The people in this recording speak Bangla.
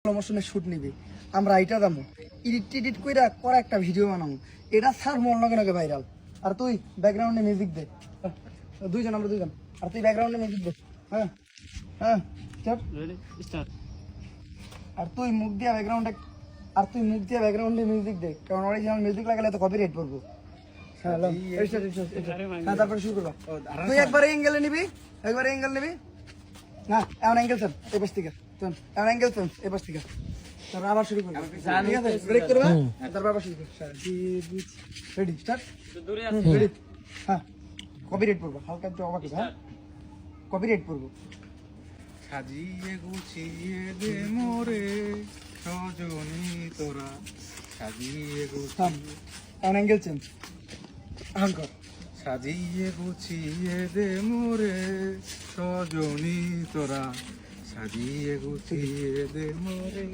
প্রমোশনের শুট নিবি আমরা এটা দামু এডিট কইরা করা একটা ভিডিও বানাবো এটা স্যার মন লাগে নাকি ভাইরাল আর তুই ব্যাকগ্রাউন্ডে মিউজিক দে দুইজন আমরা দুইজন আর তুই ব্যাকগ্রাউন্ডে মিউজিক দে হ্যাঁ হ্যাঁ স্টার্ট আর তুই মুখ দিয়া ব্যাকগ্রাউন্ডে মিউজিক দে কারণ অরিজিনাল মিউজিক লাগালে তো কপিরাইট পড়বো হ্যাঁ তারপরে শুরু করবা তুই একবারে অ্যাঙ্গেল নিবি না এমন অ্যাঙ্গেল স্যার এই পাশ থেকে এমন অ্যাঙ্গেল স্যার এই পাশ থেকে তারপর আবার শুরু করবো ঠিক আছে ব্রেক করবা তারপর আবার শুরু করবো রেডি স্টার্ট রেডি হ্যাঁ কপিরাইট পড়বো হালকা একটু অবাক হ্যাঁ কপিরাইট পড়বো সাজিয়ে গুছিয়ে দে মোরে সজনী তোরা সাজিয়ে গুছিয়ে এমন অ্যাঙ্গেল চেঞ্জ হাঙ্কর সাজিয়ে গুছিয়ে দে মোরে সজনী তোরা সাজিয়ে গুছিয়ে দে মোরে